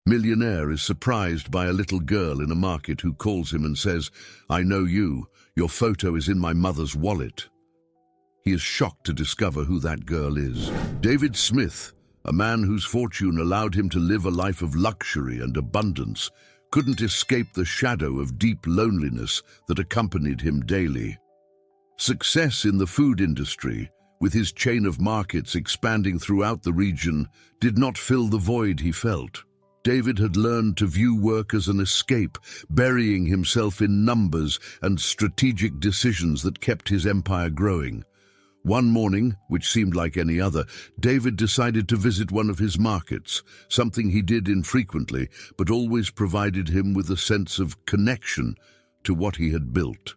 Millionaire is surprised by a little girl in a market who calls him and says, "I know you. Your photo is in my mother's wallet." He is shocked to discover who that girl is. David Smith, a man whose fortune allowed him to live a life of luxury and abundance, couldn't escape the shadow of deep loneliness that accompanied him daily. Success in the food industry, with his chain of markets expanding throughout the region, did not fill the void he felt. David had learned to view work as an escape, burying himself in numbers and strategic decisions that kept his empire growing. One morning, which seemed like any other, David decided to visit one of his markets, something he did infrequently, but always provided him with a sense of connection to what he had built.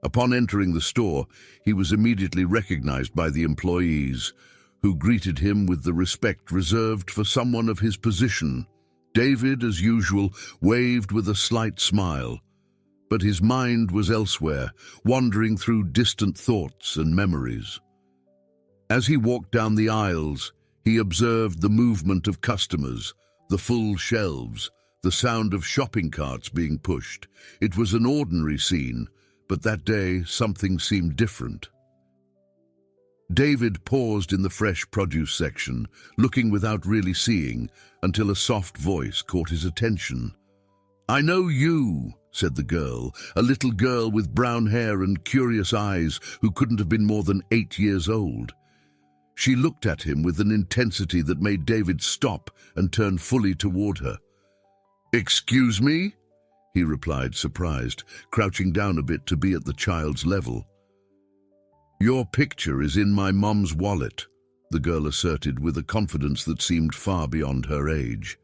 Upon entering the store, he was immediately recognized by the employees, who greeted him with the respect reserved for someone of his position. David, as usual, waved with a slight smile, but his mind was elsewhere, wandering through distant thoughts and memories. As he walked down the aisles, he observed the movement of customers, the full shelves, the sound of shopping carts being pushed. It was an ordinary scene, but that day something seemed different. David paused in the fresh produce section, looking without really seeing, until a soft voice caught his attention. "I know you," said the girl, a little girl with brown hair and curious eyes who couldn't have been more than 8 years old. She looked at him with an intensity that made David stop and turn fully toward her. "Excuse me?" he replied, surprised, crouching down a bit to be at the child's level. "Your picture is in my mom's wallet," the girl asserted with a confidence that seemed far beyond her age.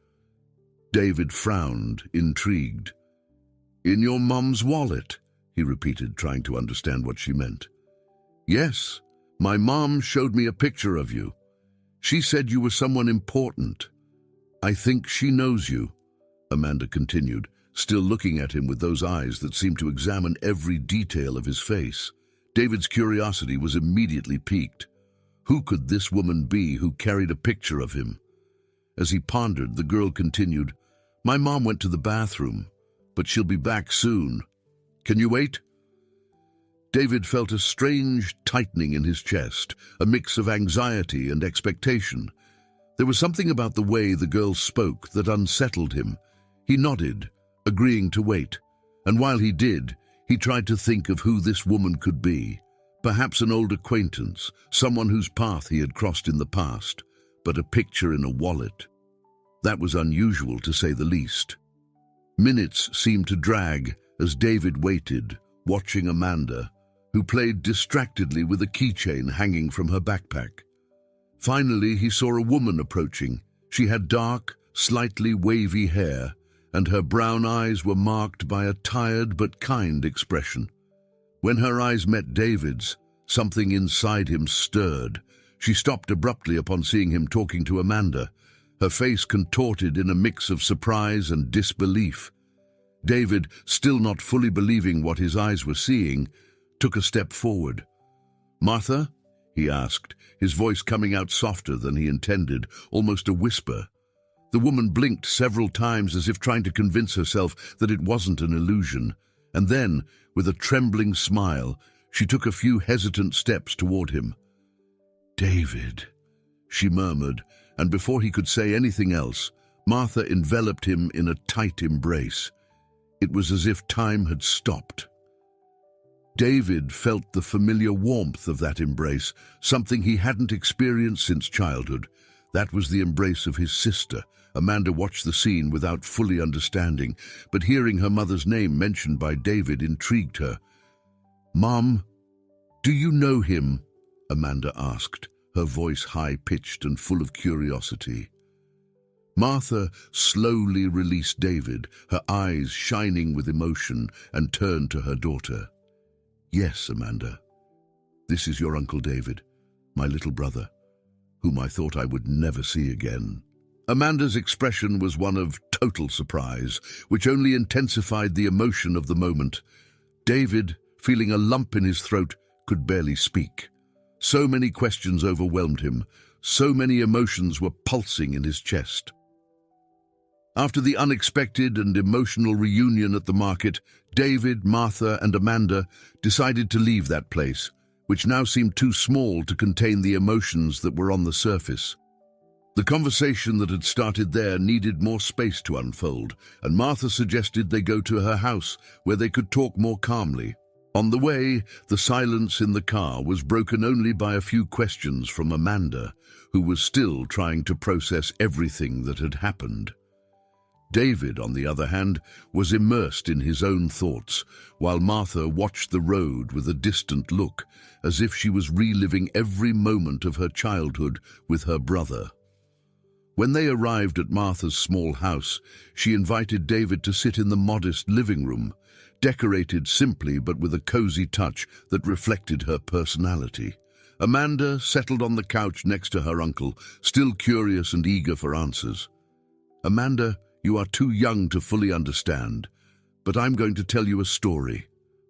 David frowned, intrigued. "In your mom's wallet?" he repeated, trying to understand what she meant. "Yes, my mom showed me a picture of you. She said you were someone important. I think she knows you," Amanda continued, still looking at him with those eyes that seemed to examine every detail of his face. David's curiosity was immediately piqued. Who could this woman be who carried a picture of him? As he pondered, the girl continued, "My mom went to the bathroom, but she'll be back soon. Can you wait?" David felt a strange tightening in his chest, a mix of anxiety and expectation. There was something about the way the girl spoke that unsettled him. He nodded, agreeing to wait, and while he did, he tried to think of who this woman could be. Perhaps an old acquaintance, someone whose path he had crossed in the past, but a picture in a wallet. That was unusual, to say the least. Minutes seemed to drag as David waited, watching Amanda, who played distractedly with a keychain hanging from her backpack. Finally, he saw a woman approaching. She had dark, slightly wavy hair, and her brown eyes were marked by a tired but kind expression. When her eyes met David's, something inside him stirred. She stopped abruptly upon seeing him talking to Amanda, her face contorted in a mix of surprise and disbelief. David, still not fully believing what his eyes were seeing, took a step forward. "Martha?" he asked, his voice coming out softer than he intended, almost a whisper. The woman blinked several times as if trying to convince herself that it wasn't an illusion, and then, with a trembling smile, she took a few hesitant steps toward him. "David," she murmured, and before he could say anything else, Martha enveloped him in a tight embrace. It was as if time had stopped. David felt the familiar warmth of that embrace, something he hadn't experienced since childhood. That was the embrace of his sister. Amanda watched the scene without fully understanding, but hearing her mother's name mentioned by David intrigued her. "Mom, do you know him?" Amanda asked, her voice high-pitched and full of curiosity. Martha slowly released David, her eyes shining with emotion, and turned to her daughter. "Yes, Amanda. This is your Uncle David, my little brother, whom I thought I would never see again." Amanda's expression was one of total surprise, which only intensified the emotion of the moment. David, feeling a lump in his throat, could barely speak. So many questions overwhelmed him, so many emotions were pulsing in his chest. After the unexpected and emotional reunion at the market, David, Martha, and Amanda decided to leave that place, which now seemed too small to contain the emotions that were on the surface. The conversation that had started there needed more space to unfold, and Martha suggested they go to her house where they could talk more calmly. On the way, the silence in the car was broken only by a few questions from Amanda, who was still trying to process everything that had happened. David, on the other hand, was immersed in his own thoughts, while Martha watched the road with a distant look, as if she was reliving every moment of her childhood with her brother. When they arrived at Martha's small house, she invited David to sit in the modest living room, decorated simply but with a cozy touch that reflected her personality. Amanda settled on the couch next to her uncle, still curious and eager for answers. "Amanda, you are too young to fully understand, but I'm going to tell you a story,"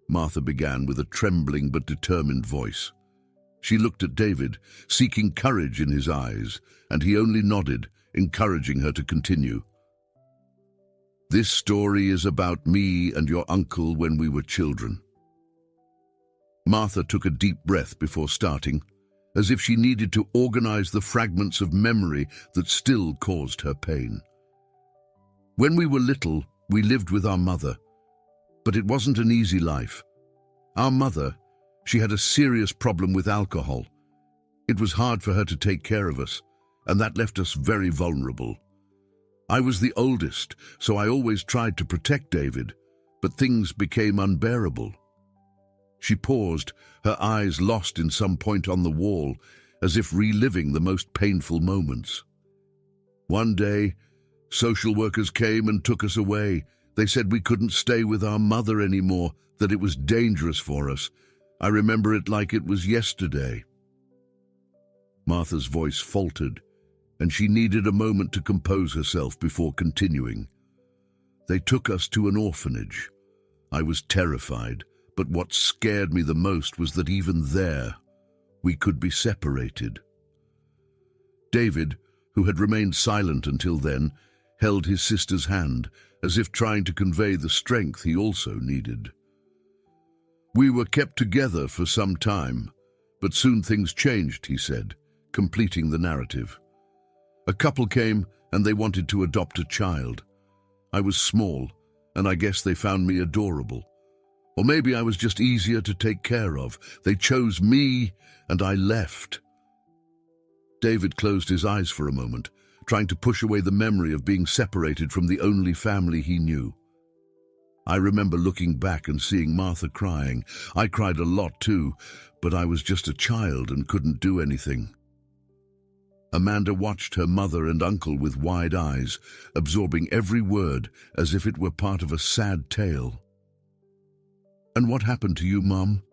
Martha began with a trembling but determined voice. She looked at David, seeking courage in his eyes, and he only nodded, encouraging her to continue. "This story is about me and your uncle when we were children." Martha took a deep breath before starting, as if she needed to organize the fragments of memory that still caused her pain. "When we were little, we lived with our mother, but it wasn't an easy life. Our mother, she had a serious problem with alcohol. It was hard for her to take care of us, and that left us very vulnerable. I was the oldest, so I always tried to protect David, but things became unbearable." She paused, her eyes lost in some point on the wall, as if reliving the most painful moments. "One day, social workers came and took us away. They said we couldn't stay with our mother anymore, that it was dangerous for us. I remember it like it was yesterday." Martha's voice faltered, and she needed a moment to compose herself before continuing. "They took us to an orphanage. I was terrified, but what scared me the most was that even there, we could be separated." David, who had remained silent until then, held his sister's hand, as if trying to convey the strength he also needed. "We were kept together for some time, but soon things changed," he said, completing the narrative. "A couple came and they wanted to adopt a child. I was small, and I guess they found me adorable. Or maybe I was just easier to take care of. They chose me, and I left." David closed his eyes for a moment, trying to push away the memory of being separated from the only family he knew. "I remember looking back and seeing Martha crying. I cried a lot too, but I was just a child and couldn't do anything." Amanda watched her mother and uncle with wide eyes, absorbing every word as if it were part of a sad tale. "And what happened to you, Mom?"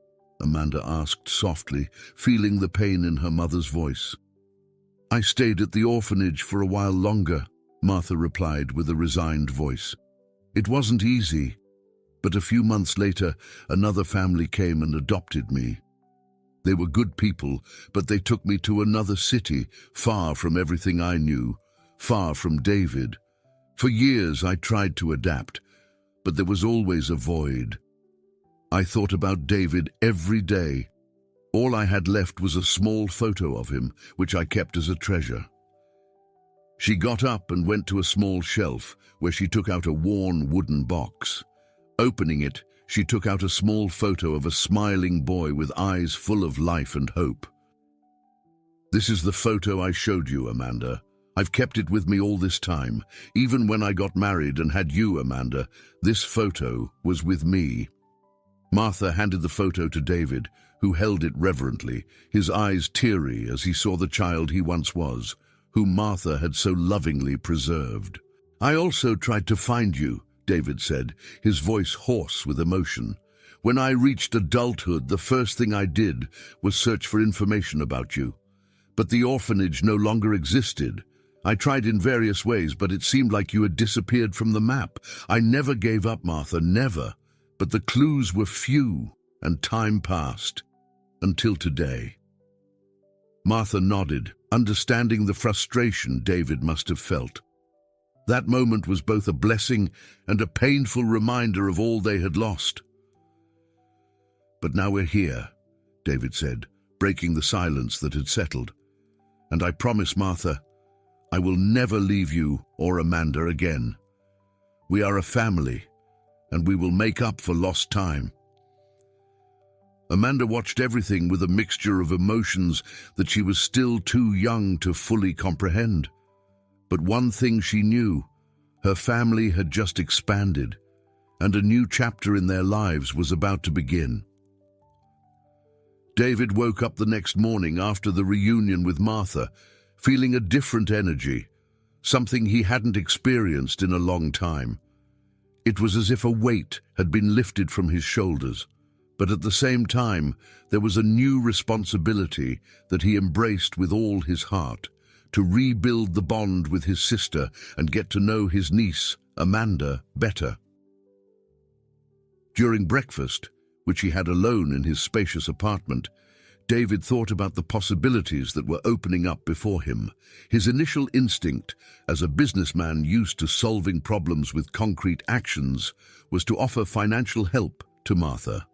Amanda asked softly, feeling the pain in her mother's voice. "I stayed at the orphanage for a while longer," Martha replied with a resigned voice. "It wasn't easy, but a few months later, another family came and adopted me. They were good people, but they took me to another city, far from everything I knew, far from David. For years I tried to adapt, but there was always a void. I thought about David every day. All I had left was a small photo of him, which I kept as a treasure." She got up and went to a small shelf, where she took out a worn wooden box. Opening it, she took out a small photo of a smiling boy with eyes full of life and hope. "This is the photo I showed you, Amanda. I've kept it with me all this time. Even when I got married and had you, Amanda, this photo was with me." Martha handed the photo to David, who held it reverently, his eyes teary as he saw the child he once was, whom Martha had so lovingly preserved. "I also tried to find you," David said, his voice hoarse with emotion. "When I reached adulthood, the first thing I did was search for information about you. But the orphanage no longer existed. I tried in various ways, but it seemed like you had disappeared from the map. I never gave up, Martha, never. But the clues were few, and time passed, until today." Martha nodded, understanding the frustration David must have felt. That moment was both a blessing and a painful reminder of all they had lost. "But now we're here," David said, breaking the silence that had settled. "And I promise, Martha, I will never leave you or Amanda again. We are a family, and we will make up for lost time." Amanda watched everything with a mixture of emotions that she was still too young to fully comprehend. But one thing she knew: her family had just expanded, and a new chapter in their lives was about to begin. David woke up the next morning after the reunion with Martha, feeling a different energy, something he hadn't experienced in a long time. It was as if a weight had been lifted from his shoulders, but at the same time, there was a new responsibility that he embraced with all his heart: to rebuild the bond with his sister and get to know his niece, Amanda, better. During breakfast, which he had alone in his spacious apartment, David thought about the possibilities that were opening up before him. His initial instinct, as a businessman used to solving problems with concrete actions, was to offer financial help to Martha.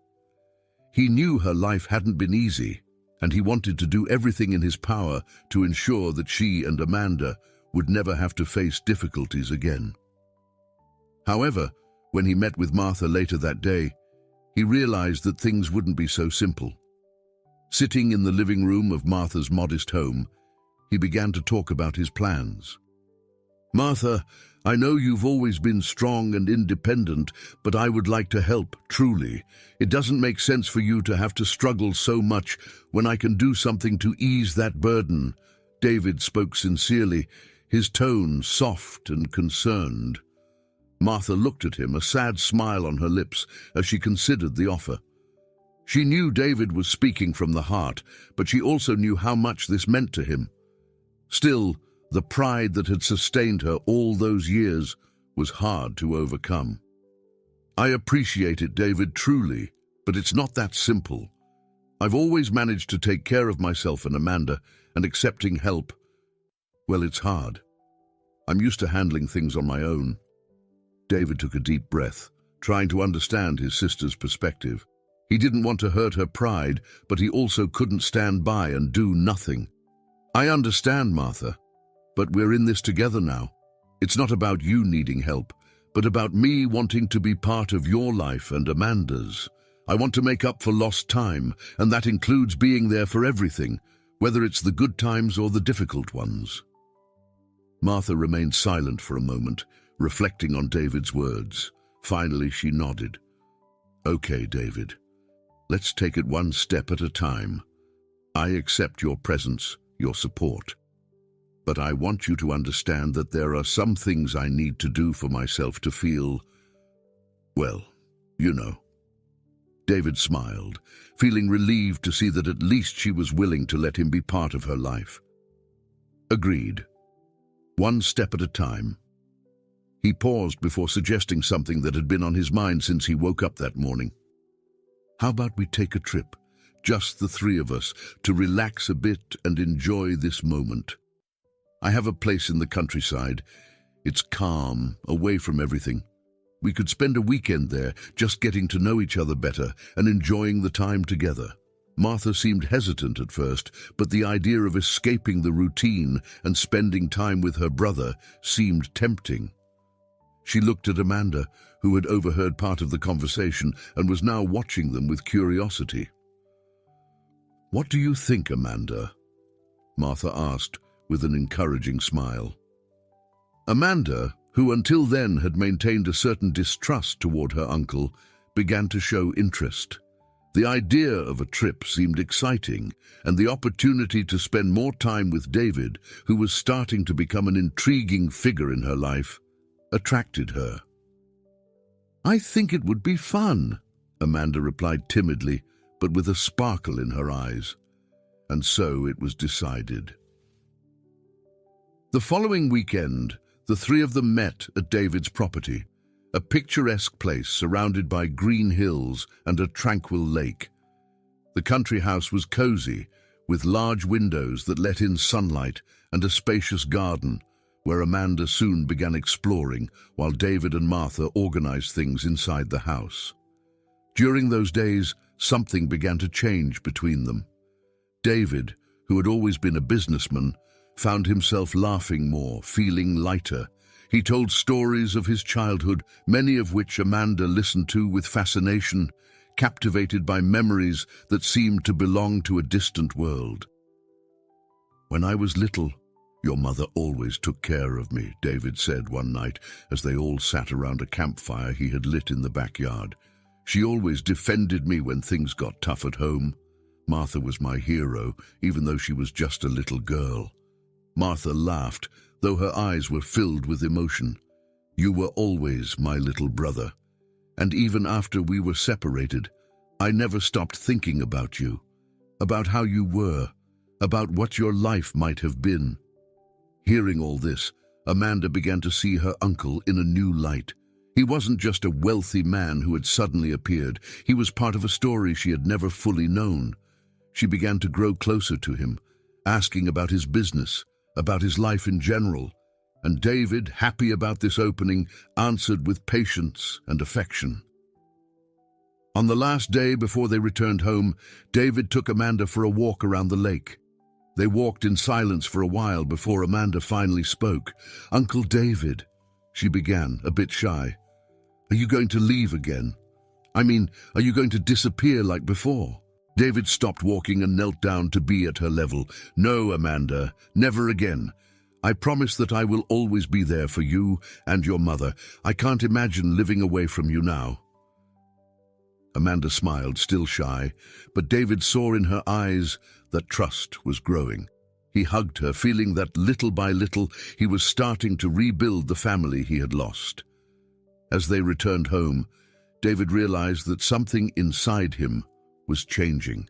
He knew her life hadn't been easy, and he wanted to do everything in his power to ensure that she and Amanda would never have to face difficulties again. However, when he met with Martha later that day, he realized that things wouldn't be so simple. Sitting in the living room of Martha's modest home, he began to talk about his plans. "Martha, I know you've always been strong and independent, but I would like to help, truly. It doesn't make sense for you to have to struggle so much when I can do something to ease that burden." David spoke sincerely, his tone soft and concerned. Martha looked at him, a sad smile on her lips, as she considered the offer. She knew David was speaking from the heart, but she also knew how much this meant to him. Still, the pride that had sustained her all those years was hard to overcome. "I appreciate it, David, truly, but it's not that simple. I've always managed to take care of myself and Amanda, and accepting help, well, it's hard. I'm used to handling things on my own." David took a deep breath, trying to understand his sister's perspective. He didn't want to hurt her pride, but he also couldn't stand by and do nothing. "I understand, Martha, but we're in this together now. It's not about you needing help, but about me wanting to be part of your life and Amanda's. I want to make up for lost time, and that includes being there for everything, whether it's the good times or the difficult ones." Martha remained silent for a moment, reflecting on David's words. Finally, she nodded. "Okay, David. Let's take it one step at a time. I accept your presence, your support. But I want you to understand that there are some things I need to do for myself to feel, well, you know." David smiled, feeling relieved to see that at least she was willing to let him be part of her life. "Agreed. One step at a time." He paused before suggesting something that had been on his mind since he woke up that morning. "How about we take a trip, just the three of us, to relax a bit and enjoy this moment? I have a place in the countryside. It's calm, away from everything. We could spend a weekend there, just getting to know each other better and enjoying the time together." Martha seemed hesitant at first, but the idea of escaping the routine and spending time with her brother seemed tempting. She looked at Amanda, who had overheard part of the conversation and was now watching them with curiosity. "What do you think, Amanda?" Martha asked with an encouraging smile. Amanda, who until then had maintained a certain distrust toward her uncle, began to show interest. The idea of a trip seemed exciting, and the opportunity to spend more time with David, who was starting to become an intriguing figure in her life, attracted her. "I think it would be fun," Amanda replied timidly, but with a sparkle in her eyes. And so it was decided. The following weekend, the three of them met at David's property, a picturesque place surrounded by green hills and a tranquil lake. The country house was cozy, with large windows that let in sunlight and a spacious garden, where Amanda soon began exploring while David and Martha organized things inside the house. During those days, something began to change between them. David, who had always been a businessman, found himself laughing more, feeling lighter. He told stories of his childhood, many of which Amanda listened to with fascination, captivated by memories that seemed to belong to a distant world. "When I was little, your mother always took care of me," David said one night as they all sat around a campfire he had lit in the backyard. "She always defended me when things got tough at home. Martha was my hero, even though she was just a little girl." Martha laughed, though her eyes were filled with emotion. "You were always my little brother. And even after we were separated, I never stopped thinking about you, about how you were, about what your life might have been." Hearing all this, Amanda began to see her uncle in a new light. He wasn't just a wealthy man who had suddenly appeared. He was part of a story she had never fully known. She began to grow closer to him, asking about his business, about his life in general, and David, happy about this opening, answered with patience and affection. On the last day before they returned home, David took Amanda for a walk around the lake. They walked in silence for a while before Amanda finally spoke. "Uncle David," she began, a bit shy, "are you going to leave again? I mean, are you going to disappear like before?" David stopped walking and knelt down to be at her level. "No, Amanda, never again. I promise that I will always be there for you and your mother. I can't imagine living away from you now." Amanda smiled, still shy, but David saw in her eyes that trust was growing. He hugged her, feeling that little by little he was starting to rebuild the family he had lost. As they returned home, David realized that something inside him was changing.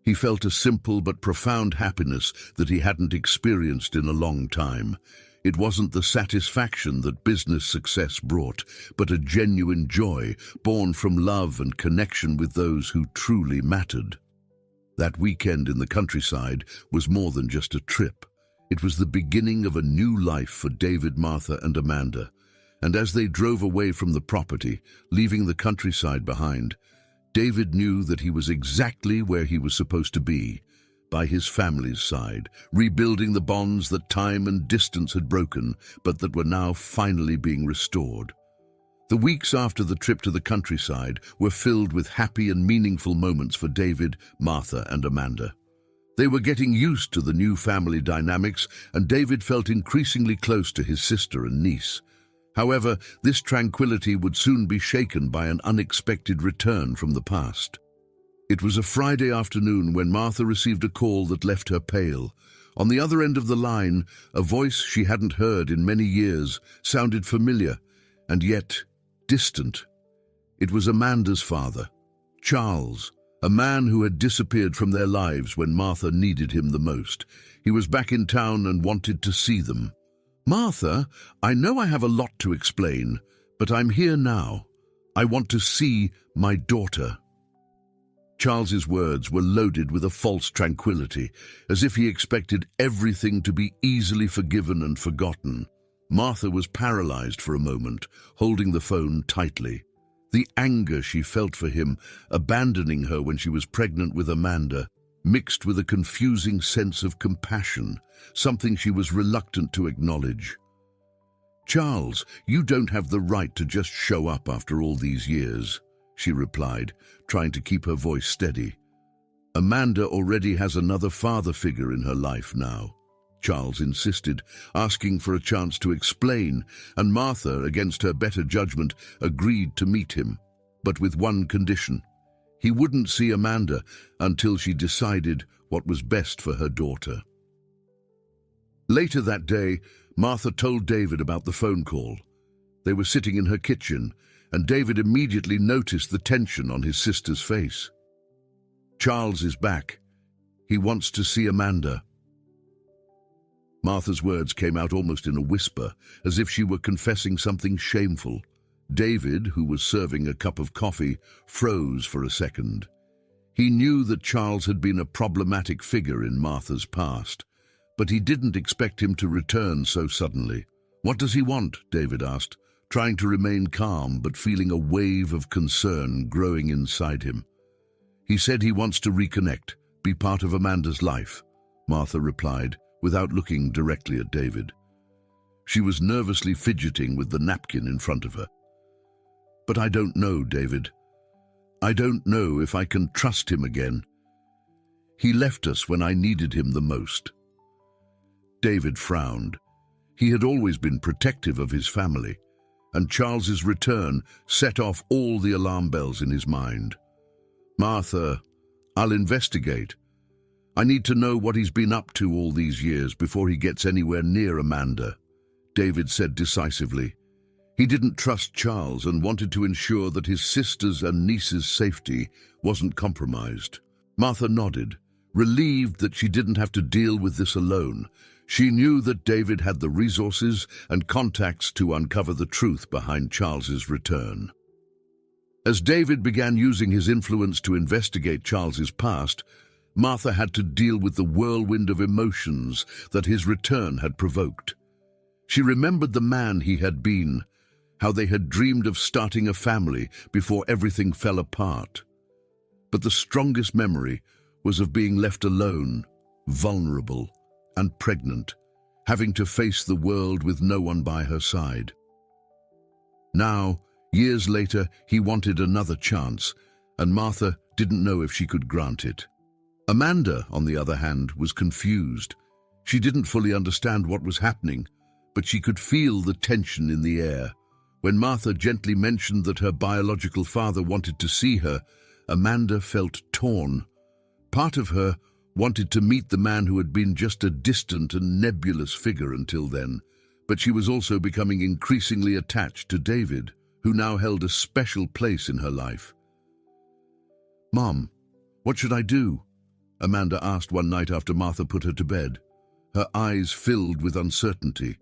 He felt a simple but profound happiness that he hadn't experienced in a long time. It wasn't the satisfaction that business success brought, but a genuine joy born from love and connection with those who truly mattered. That weekend in the countryside was more than just a trip. It was the beginning of a new life for David, Martha, and Amanda. And as they drove away from the property, leaving the countryside behind, David knew that he was exactly where he was supposed to be, by his family's side, rebuilding the bonds that time and distance had broken, but that were now finally being restored. The weeks after the trip to the countryside were filled with happy and meaningful moments for David, Martha, and Amanda. They were getting used to the new family dynamics, and David felt increasingly close to his sister and niece. However, this tranquility would soon be shaken by an unexpected return from the past. It was a Friday afternoon when Martha received a call that left her pale. On the other end of the line, a voice she hadn't heard in many years sounded familiar, and yet distant. It was Amanda's father, Charles, a man who had disappeared from their lives when Martha needed him the most. He was back in town and wanted to see them. "Martha, I know I have a lot to explain, but I'm here now. I want to see my daughter." Charles's words were loaded with a false tranquility, as if he expected everything to be easily forgiven and forgotten. Martha was paralyzed for a moment, holding the phone tightly. The anger she felt for him, abandoning her when she was pregnant with Amanda, mixed with a confusing sense of compassion, something she was reluctant to acknowledge. "Charles, you don't have the right to just show up after all these years," she replied, trying to keep her voice steady. "Amanda already has another father figure in her life now," Charles insisted, asking for a chance to explain, and Martha, against her better judgment, agreed to meet him, but with one condition. He wouldn't see Amanda until she decided what was best for her daughter. Later that day, Martha told David about the phone call. They were sitting in her kitchen, and David immediately noticed the tension on his sister's face. "Charles is back. He wants to see Amanda." Martha's words came out almost in a whisper, as if she were confessing something shameful. David, who was serving a cup of coffee, froze for a second. He knew that Charles had been a problematic figure in Martha's past, but he didn't expect him to return so suddenly. "What does he want?" David asked, trying to remain calm but feeling a wave of concern growing inside him. "He said he wants to reconnect, be part of Amanda's life," Martha replied, without looking directly at David. She was nervously fidgeting with the napkin in front of her. "But I don't know, David. I don't know if I can trust him again. He left us when I needed him the most." David frowned. He had always been protective of his family, and Charles's return set off all the alarm bells in his mind. "Martha, I'll investigate. I need to know what he's been up to all these years before he gets anywhere near Amanda," David said decisively. He didn't trust Charles and wanted to ensure that his sister's and niece's safety wasn't compromised. Martha nodded, relieved that she didn't have to deal with this alone. She knew that David had the resources and contacts to uncover the truth behind Charles's return. As David began using his influence to investigate Charles's past, Martha had to deal with the whirlwind of emotions that his return had provoked. She remembered the man he had been, how they had dreamed of starting a family before everything fell apart. But the strongest memory was of being left alone, vulnerable, and pregnant, having to face the world with no one by her side. Now, years later, he wanted another chance, and Martha didn't know if she could grant it. Amanda, on the other hand, was confused. She didn't fully understand what was happening, but she could feel the tension in the air. When Martha gently mentioned that her biological father wanted to see her, Amanda felt torn. Part of her wanted to meet the man who had been just a distant and nebulous figure until then, but she was also becoming increasingly attached to David, who now held a special place in her life. "Mom, what should I do?" Amanda asked one night after Martha put her to bed. Her eyes filled with uncertainty,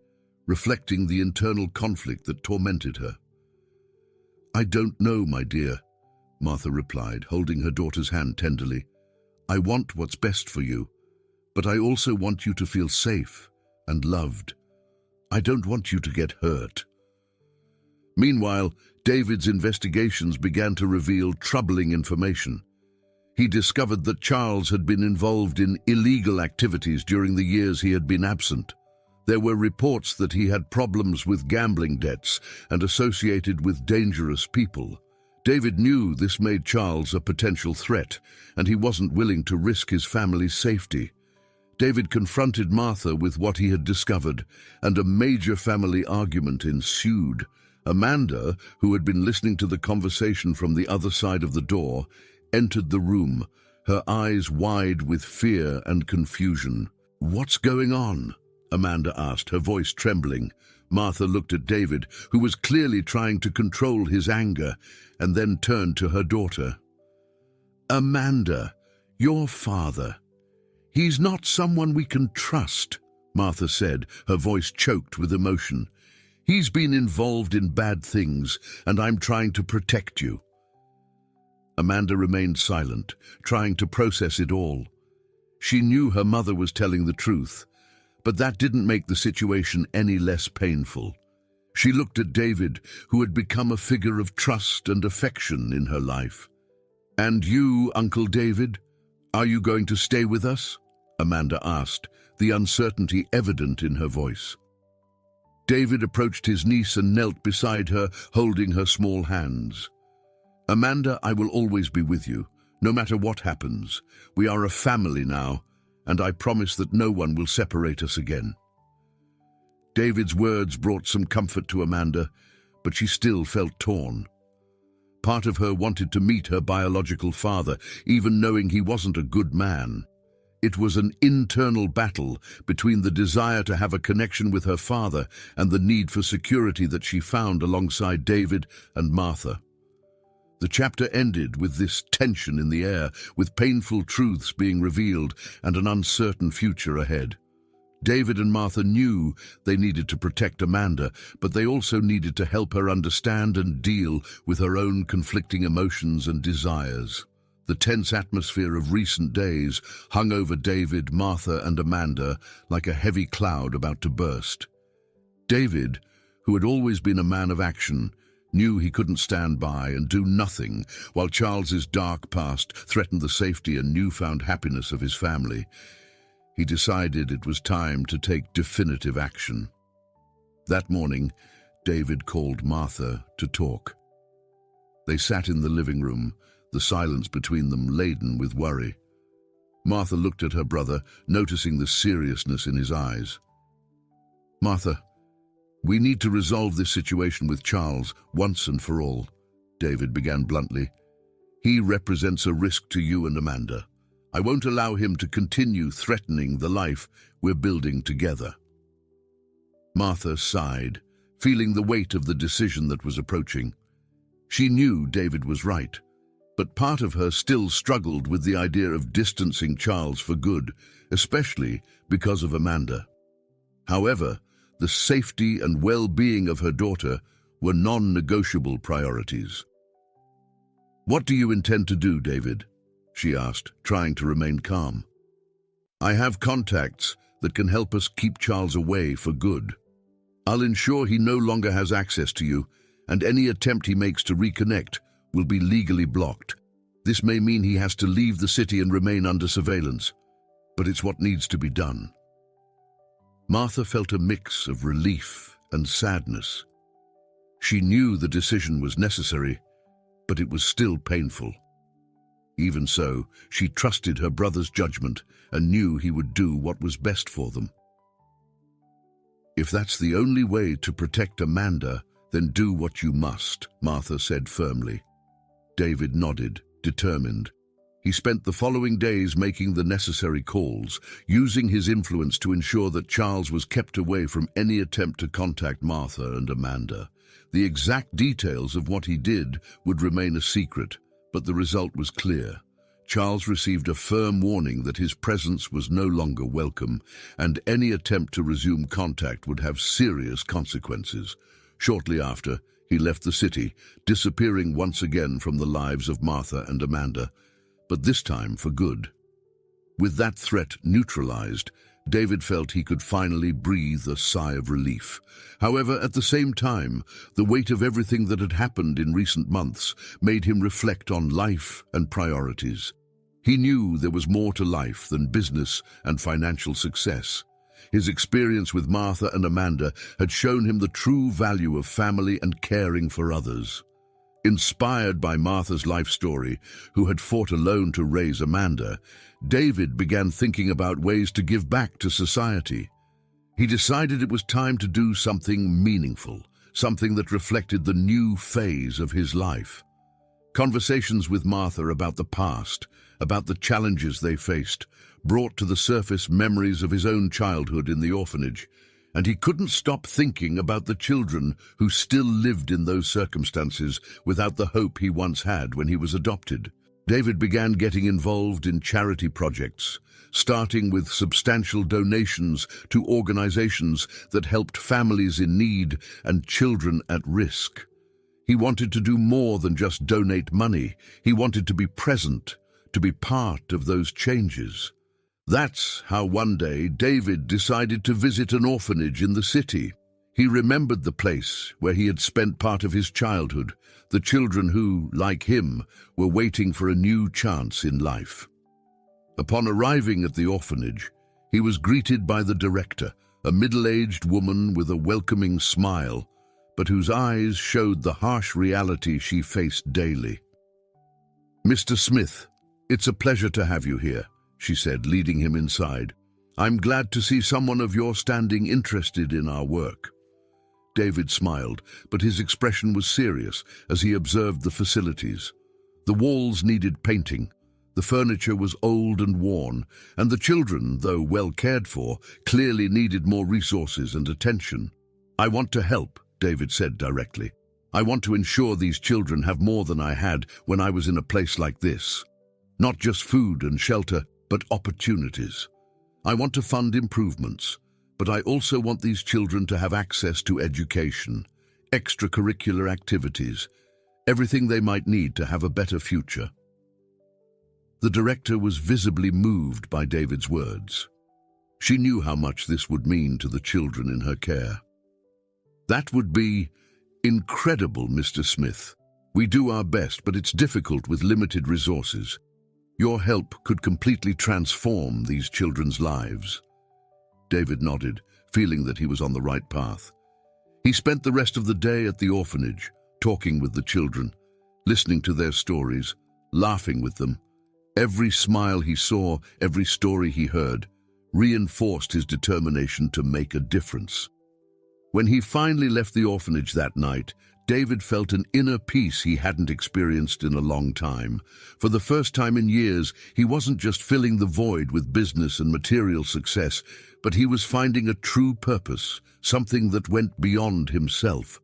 reflecting the internal conflict that tormented her. "I don't know, my dear," Martha replied, holding her daughter's hand tenderly. "I want what's best for you, but I also want you to feel safe and loved. I don't want you to get hurt." Meanwhile, David's investigations began to reveal troubling information. He discovered that Charles had been involved in illegal activities during the years he had been absent. There were reports that he had problems with gambling debts and associated with dangerous people. David knew this made Charles a potential threat, and he wasn't willing to risk his family's safety. David confronted Martha with what he had discovered, and a major family argument ensued. Amanda, who had been listening to the conversation from the other side of the door, entered the room, her eyes wide with fear and confusion. "What's going on?" Amanda asked, her voice trembling. Martha looked at David, who was clearly trying to control his anger, and then turned to her daughter. "Amanda, your father. He's not someone we can trust," Martha said, her voice choked with emotion. "He's been involved in bad things, and I'm trying to protect you." Amanda remained silent, trying to process it all. She knew her mother was telling the truth, but that didn't make the situation any less painful. She looked at David, who had become a figure of trust and affection in her life. "And you, Uncle David, are you going to stay with us?" Amanda asked, the uncertainty evident in her voice. David approached his niece and knelt beside her, holding her small hands. "Amanda, I will always be with you, no matter what happens. We are a family now, and I promise that no one will separate us again." David's words brought some comfort to Amanda, but she still felt torn. Part of her wanted to meet her biological father, even knowing he wasn't a good man. It was an internal battle between the desire to have a connection with her father and the need for security that she found alongside David and Martha. The chapter ended with this tension in the air, with painful truths being revealed and an uncertain future ahead. David and Martha knew they needed to protect Amanda, but they also needed to help her understand and deal with her own conflicting emotions and desires. The tense atmosphere of recent days hung over David, Martha, and Amanda like a heavy cloud about to burst. David, who had always been a man of action, knew he couldn't stand by and do nothing while Charles's dark past threatened the safety and newfound happiness of his family. He decided it was time to take definitive action. That morning, David called Martha to talk. They sat in the living room, the silence between them laden with worry. Martha looked at her brother, noticing the seriousness in his eyes. "Martha, we need to resolve this situation with Charles once and for all," David began bluntly. "He represents a risk to you and Amanda. I won't allow him to continue threatening the life we're building together." Martha sighed, feeling the weight of the decision that was approaching. She knew David was right, but part of her still struggled with the idea of distancing Charles for good, especially because of Amanda. However, the safety and well-being of her daughter were non-negotiable priorities. "What do you intend to do, David?" she asked, trying to remain calm. "I have contacts that can help us keep Charles away for good. I'll ensure he no longer has access to you, and any attempt he makes to reconnect will be legally blocked. This may mean he has to leave the city and remain under surveillance, but it's what needs to be done." Martha felt a mix of relief and sadness. She knew the decision was necessary, but it was still painful. Even so, she trusted her brother's judgment and knew he would do what was best for them. "If that's the only way to protect Amanda, then do what you must," Martha said firmly. David nodded, determined. He spent the following days making the necessary calls, using his influence to ensure that Charles was kept away from any attempt to contact Martha and Amanda. The exact details of what he did would remain a secret, but the result was clear. Charles received a firm warning that his presence was no longer welcome, and any attempt to resume contact would have serious consequences. Shortly after, he left the city, disappearing once again from the lives of Martha and Amanda, but this time for good. With that threat neutralized, David felt he could finally breathe a sigh of relief. However, at the same time, the weight of everything that had happened in recent months made him reflect on life and priorities. He knew there was more to life than business and financial success. His experience with Martha and Amanda had shown him the true value of family and caring for others. Inspired by Martha's life story, who had fought alone to raise Amanda, David began thinking about ways to give back to society. He decided it was time to do something meaningful, something that reflected the new phase of his life. Conversations with Martha about the past, about the challenges they faced, brought to the surface memories of his own childhood in the orphanage, and he couldn't stop thinking about the children who still lived in those circumstances without the hope he once had when he was adopted. David began getting involved in charity projects, starting with substantial donations to organizations that helped families in need and children at risk. He wanted to do more than just donate money. He wanted to be present, to be part of those changes. That's how one day David decided to visit an orphanage in the city. He remembered the place where he had spent part of his childhood, the children who, like him, were waiting for a new chance in life. Upon arriving at the orphanage, he was greeted by the director, a middle-aged woman with a welcoming smile, but whose eyes showed the harsh reality she faced daily. "Mr. Smith, it's a pleasure to have you here," she said, leading him inside. "I'm glad to see someone of your standing interested in our work." David smiled, but his expression was serious as he observed the facilities. The walls needed painting, the furniture was old and worn, and the children, though well cared for, clearly needed more resources and attention. "I want to help," David said directly. "I want to ensure these children have more than I had when I was in a place like this. Not just food and shelter, but opportunities. I want to fund improvements, but I also want these children to have access to education, extracurricular activities, everything they might need to have a better future." The director was visibly moved by David's words. She knew how much this would mean to the children in her care. "That would be incredible, Mr. Smith. We do our best, but it's difficult with limited resources. Your help could completely transform these children's lives." David nodded, feeling that he was on the right path. He spent the rest of the day at the orphanage, talking with the children, listening to their stories, laughing with them. Every smile he saw, every story he heard, reinforced his determination to make a difference. When he finally left the orphanage that night, David felt an inner peace he hadn't experienced in a long time. For the first time in years, he wasn't just filling the void with business and material success, but he was finding a true purpose, something that went beyond himself.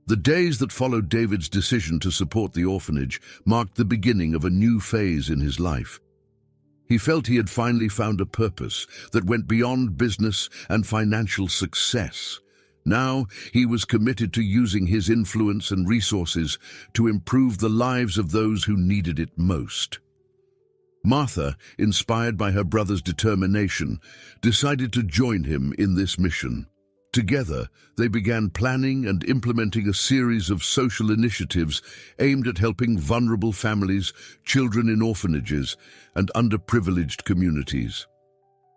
The days that followed David's decision to support the orphanage marked the beginning of a new phase in his life. He felt he had finally found a purpose that went beyond business and financial success. Now he was committed to using his influence and resources to improve the lives of those who needed it most. Martha, inspired by her brother's determination, decided to join him in this mission. Together, they began planning and implementing a series of social initiatives aimed at helping vulnerable families, children in orphanages, and underprivileged communities.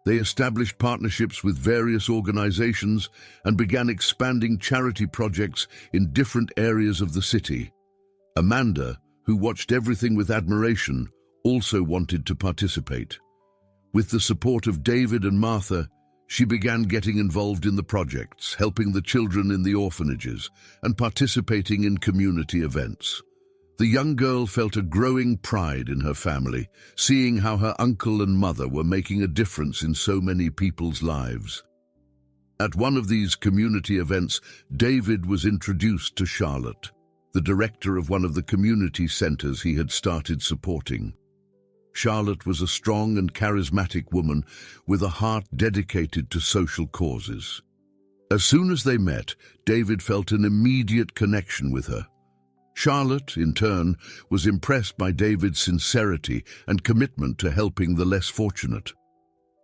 They established partnerships with various organizations and began expanding charity projects in different areas of the city. Amanda, who watched everything with admiration, also wanted to participate. With the support of David and Martha, she began getting involved in the projects, helping the children in the orphanages, and participating in community events. The young girl felt a growing pride in her family, seeing how her uncle and mother were making a difference in so many people's lives. At one of these community events, David was introduced to Charlotte, the director of one of the community centers he had started supporting. Charlotte was a strong and charismatic woman with a heart dedicated to social causes. As soon as they met, David felt an immediate connection with her. Charlotte, in turn, was impressed by David's sincerity and commitment to helping the less fortunate.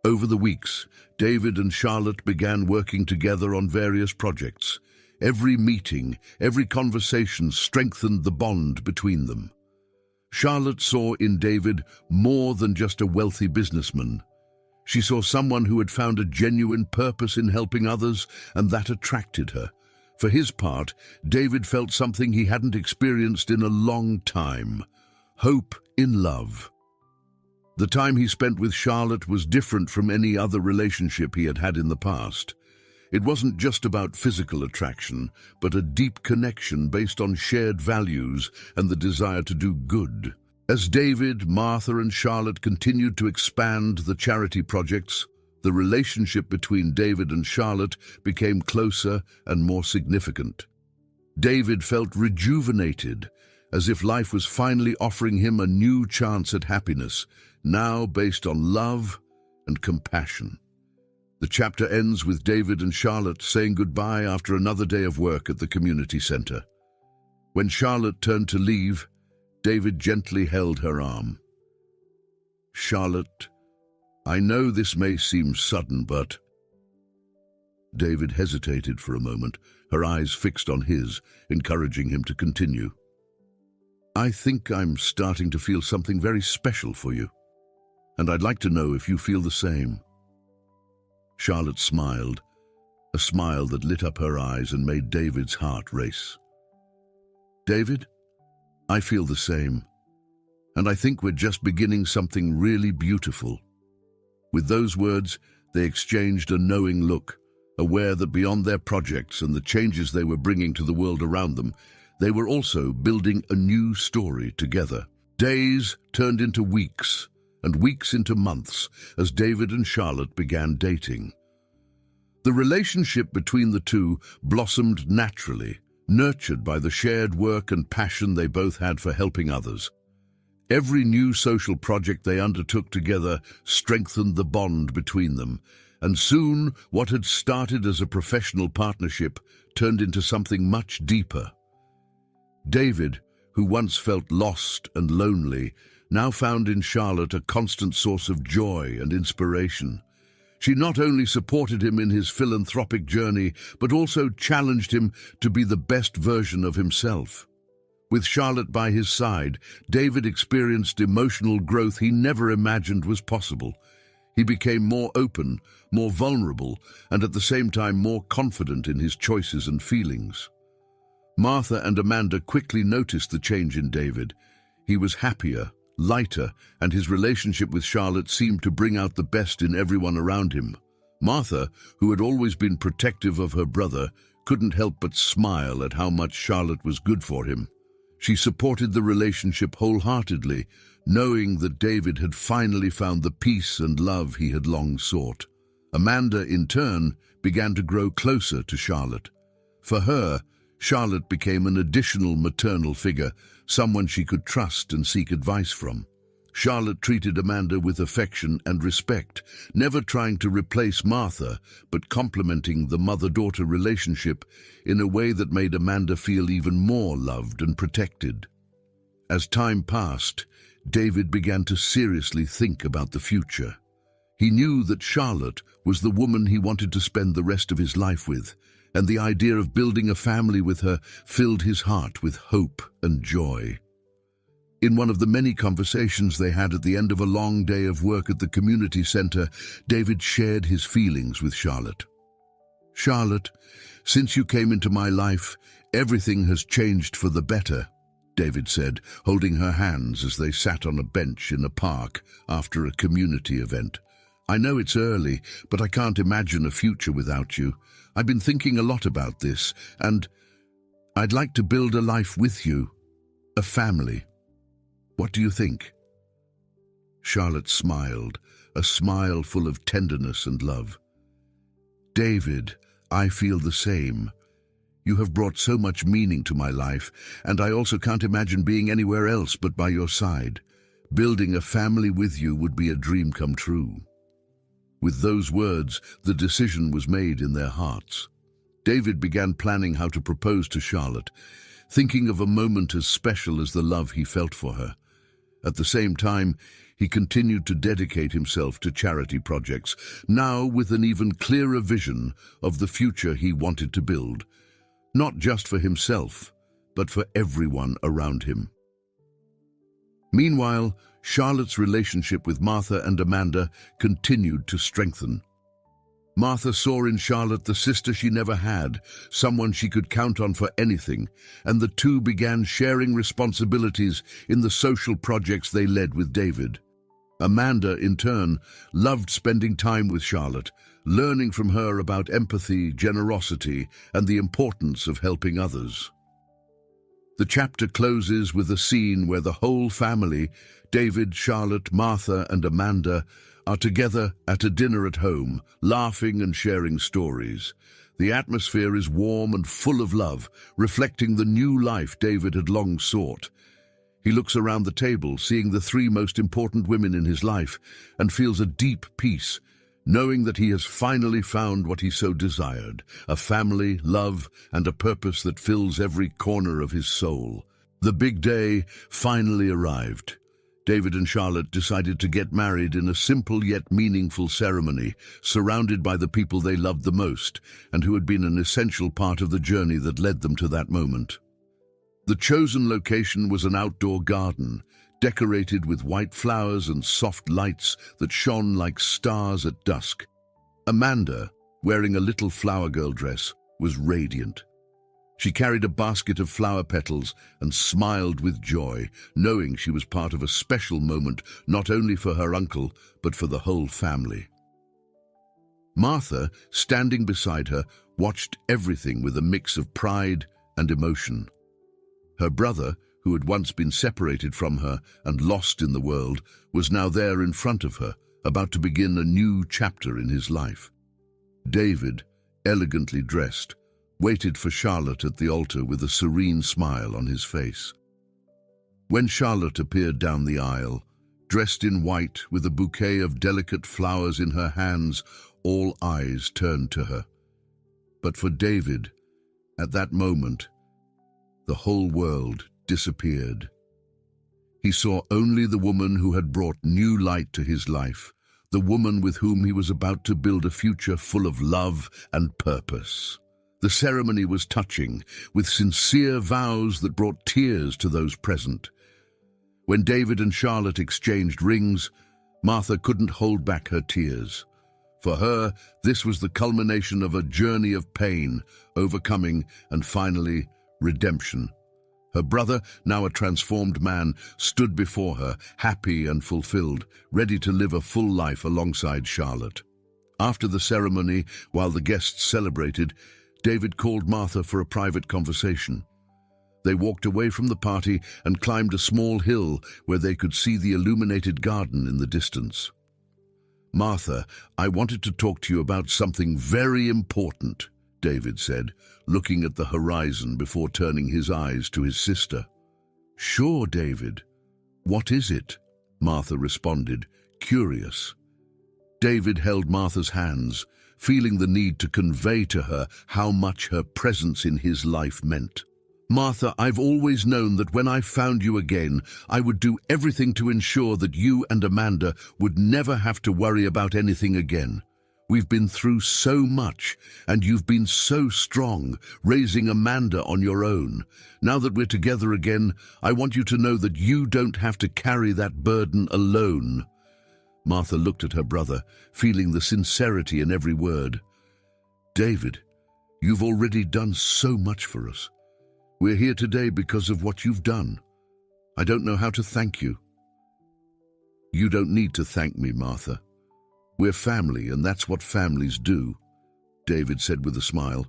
Over the weeks, David and Charlotte began working together on various projects. Every meeting, every conversation strengthened the bond between them. Charlotte saw in David more than just a wealthy businessman. She saw someone who had found a genuine purpose in helping others, and that attracted her. For his part, David felt something he hadn't experienced in a long time: hope in love. The time he spent with Charlotte was different from any other relationship he had had in the past. It wasn't just about physical attraction, but a deep connection based on shared values and the desire to do good. As David, Martha, and Charlotte continued to expand the charity projects, the relationship between David and Charlotte became closer and more significant. David felt rejuvenated, as if life was finally offering him a new chance at happiness, now based on love and compassion. The chapter ends with David and Charlotte saying goodbye after another day of work at the community center. When Charlotte turned to leave, David gently held her arm. "Charlotte, I know this may seem sudden, but—" David hesitated for a moment, her eyes fixed on his, encouraging him to continue. "I think I'm starting to feel something very special for you, and I'd like to know if you feel the same." Charlotte smiled, a smile that lit up her eyes and made David's heart race. "David, I feel the same, and I think we're just beginning something really beautiful." With those words, they exchanged a knowing look, aware that beyond their projects and the changes they were bringing to the world around them, they were also building a new story together. Days turned into weeks, and weeks into months, as David and Charlotte began dating. The relationship between the two blossomed naturally, nurtured by the shared work and passion they both had for helping others. Every new social project they undertook together strengthened the bond between them, and soon what had started as a professional partnership turned into something much deeper. David, who once felt lost and lonely, now found in Charlotte a constant source of joy and inspiration. She not only supported him in his philanthropic journey, but also challenged him to be the best version of himself. With Charlotte by his side, David experienced emotional growth he never imagined was possible. He became more open, more vulnerable, and at the same time more confident in his choices and feelings. Martha and Amanda quickly noticed the change in David. He was happier, lighter, and his relationship with Charlotte seemed to bring out the best in everyone around him. Martha, who had always been protective of her brother, couldn't help but smile at how much Charlotte was good for him. She supported the relationship wholeheartedly, knowing that David had finally found the peace and love he had long sought. Amanda, in turn, began to grow closer to Charlotte. For her, Charlotte became an additional maternal figure, someone she could trust and seek advice from. Charlotte treated Amanda with affection and respect, never trying to replace Martha, but complementing the mother-daughter relationship in a way that made Amanda feel even more loved and protected. As time passed, David began to seriously think about the future. He knew that Charlotte was the woman he wanted to spend the rest of his life with, and the idea of building a family with her filled his heart with hope and joy. In one of the many conversations they had at the end of a long day of work at the community center, David shared his feelings with Charlotte. "Charlotte, since you came into my life, everything has changed for the better," David said, holding her hands as they sat on a bench in a park after a community event. "I know it's early, but I can't imagine a future without you. I've been thinking a lot about this, and I'd like to build a life with you, a family. What do you think?" Charlotte smiled, a smile full of tenderness and love. "David, I feel the same. You have brought so much meaning to my life, and I also can't imagine being anywhere else but by your side. Building a family with you would be a dream come true." With those words, the decision was made in their hearts. David began planning how to propose to Charlotte, thinking of a moment as special as the love he felt for her. At the same time, he continued to dedicate himself to charity projects, now with an even clearer vision of the future he wanted to build, not just for himself, but for everyone around him. Meanwhile, Charlotte's relationship with Martha and Amanda continued to strengthen. Martha saw in Charlotte the sister she never had, someone she could count on for anything, and the two began sharing responsibilities in the social projects they led with David. Amanda, in turn, loved spending time with Charlotte, learning from her about empathy, generosity, and the importance of helping others. The chapter closes with a scene where the whole family, David, Charlotte, Martha, and Amanda, are together at a dinner at home, laughing and sharing stories. The atmosphere is warm and full of love, reflecting the new life David had long sought. He looks around the table, seeing the three most important women in his life, and feels a deep peace, knowing that he has finally found what he so desired, a family, love, and a purpose that fills every corner of his soul. The big day finally arrived. David and Charlotte decided to get married in a simple yet meaningful ceremony, surrounded by the people they loved the most and who had been an essential part of the journey that led them to that moment. The chosen location was an outdoor garden, decorated with white flowers and soft lights that shone like stars at dusk. Amanda, wearing a little flower girl dress, was radiant. She carried a basket of flower petals and smiled with joy, knowing she was part of a special moment not only for her uncle, but for the whole family. Martha, standing beside her, watched everything with a mix of pride and emotion. Her brother, who had once been separated from her and lost in the world, was now there in front of her, about to begin a new chapter in his life. David, elegantly dressed, waited for Charlotte at the altar with a serene smile on his face. When Charlotte appeared down the aisle, dressed in white with a bouquet of delicate flowers in her hands, all eyes turned to her. But for David, at that moment, the whole world disappeared. He saw only the woman who had brought new light to his life, the woman with whom he was about to build a future full of love and purpose. The ceremony was touching, with sincere vows that brought tears to those present. When David and Charlotte exchanged rings, Martha couldn't hold back her tears. For her, this was the culmination of a journey of pain, overcoming, and finally, redemption. Her brother, now a transformed man, stood before her, happy and fulfilled, ready to live a full life alongside Charlotte. After the ceremony, while the guests celebrated, David called Martha for a private conversation. They walked away from the party and climbed a small hill where they could see the illuminated garden in the distance. "Martha, I wanted to talk to you about something very important," David said, looking at the horizon before turning his eyes to his sister. "Sure, David. What is it?" Martha responded, curious. David held Martha's hands, feeling the need to convey to her how much her presence in his life meant. "Martha, I've always known that when I found you again, I would do everything to ensure that you and Amanda would never have to worry about anything again. We've been through so much, and you've been so strong, raising Amanda on your own. Now that we're together again, I want you to know that you don't have to carry that burden alone." Martha looked at her brother, feeling the sincerity in every word. "David, you've already done so much for us. We're here today because of what you've done. I don't know how to thank you." "You don't need to thank me, Martha. We're family, and that's what families do," David said with a smile.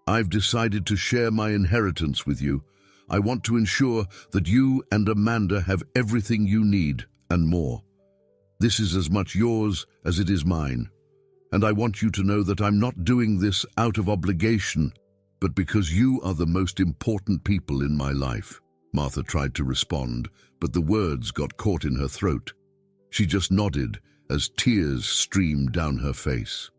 "I've decided to share my inheritance with you. I want to ensure that you and Amanda have everything you need and more. This is as much yours as it is mine. And I want you to know that I'm not doing this out of obligation, but because you are the most important people in my life." Martha tried to respond, but the words got caught in her throat. She just nodded as tears streamed down her face.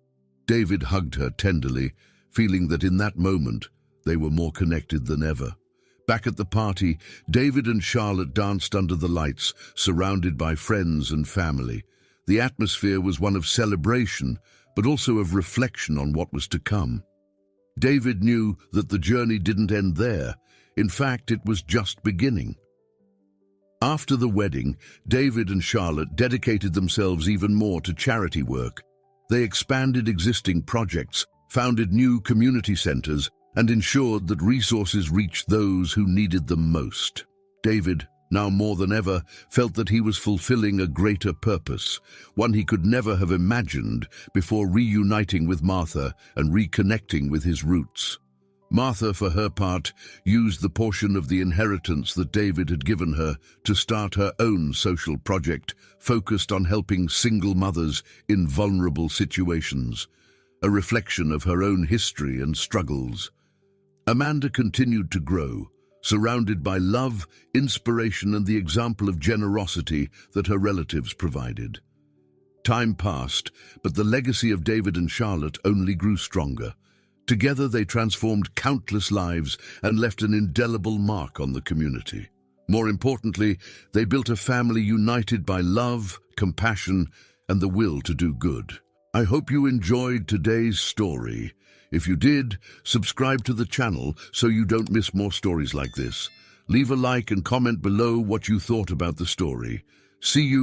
David hugged her tenderly, feeling that in that moment they were more connected than ever. Back at the party, David and Charlotte danced under the lights, surrounded by friends and family. The atmosphere was one of celebration, but also of reflection on what was to come. David knew that the journey didn't end there. In fact, it was just beginning. After the wedding, David and Charlotte dedicated themselves even more to charity work. They expanded existing projects, founded new community centers, and ensured that resources reached those who needed them most. David, now more than ever, felt that he was fulfilling a greater purpose, one he could never have imagined before reuniting with Martha and reconnecting with his roots. Martha, for her part, used the portion of the inheritance that David had given her to start her own social project focused on helping single mothers in vulnerable situations, a reflection of her own history and struggles. Amanda continued to grow, surrounded by love, inspiration, and the example of generosity that her relatives provided. Time passed, but the legacy of David and Charlotte only grew stronger. Together they transformed countless lives and left an indelible mark on the community. More importantly, they built a family united by love, compassion, and the will to do good. I hope you enjoyed today's story. If you did, subscribe to the channel so you don't miss more stories like this. Leave a like and comment below what you thought about the story. See you